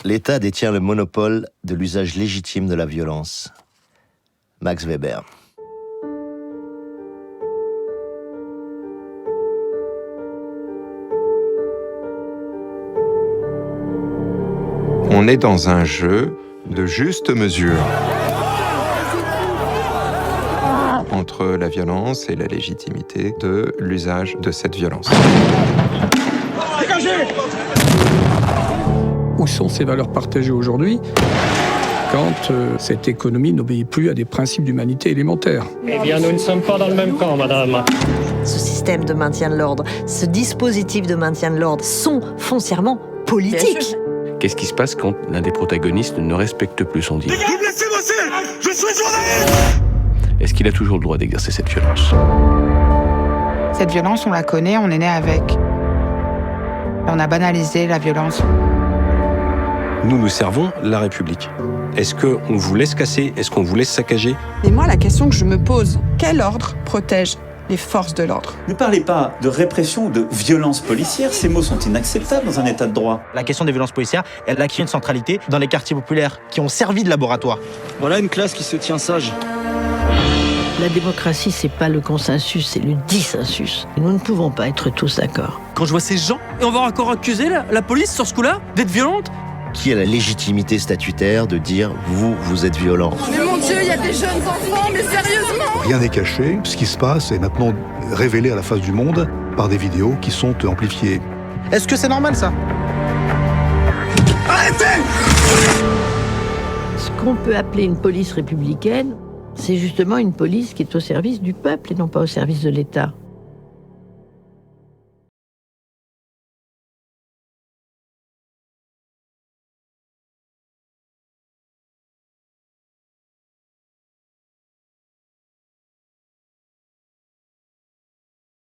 L'État détient le monopole de l'usage légitime de la violence. Max Weber. On est dans un jeu de juste mesure entre la violence et la légitimité de l'usage de cette violence. Dégagez ! Où sont ces valeurs partagées aujourd'hui quand cette économie n'obéit plus à des principes d'humanité élémentaires? Eh bien, nous ne sommes pas dans le même camp, madame. Ce système de maintien de l'ordre, ce dispositif de maintien de l'ordre sont foncièrement politiques. Qu'est-ce qui se passe quand l'un des protagonistes ne respecte plus son deal? Vous me laissez bosser! Je suis journaliste! Est-ce qu'il a toujours le droit d'exercer cette violence? Cette violence, on la connaît, on est né avec. On a banalisé la violence. Nous servons la République. Est-ce qu'on vous laisse casser? Est-ce qu'on vous laisse saccager? Mais moi, la question que je me pose, quel ordre protège les forces de l'ordre? Ne parlez pas de répression ou de violence policière, ces mots sont inacceptables dans un état de droit. La question des violences policières, elle acquis une centralité dans les quartiers populaires qui ont servi de laboratoire. Voilà une classe qui se tient sage. La démocratie, c'est pas le consensus, c'est le dissensus. Nous ne pouvons pas être tous d'accord. Quand je vois ces gens, et on va encore accuser la police sur ce coup-là d'être violente? Qui a la légitimité statutaire de dire « vous êtes violent ». Mais mon Dieu, il y a des jeunes enfants, mais sérieusement! Rien n'est caché. Ce qui se passe est maintenant révélé à la face du monde par des vidéos qui sont amplifiées. Est-ce que c'est normal, ça? Arrêtez! Ce qu'on peut appeler une police républicaine, c'est justement une police qui est au service du peuple et non pas au service de l'État.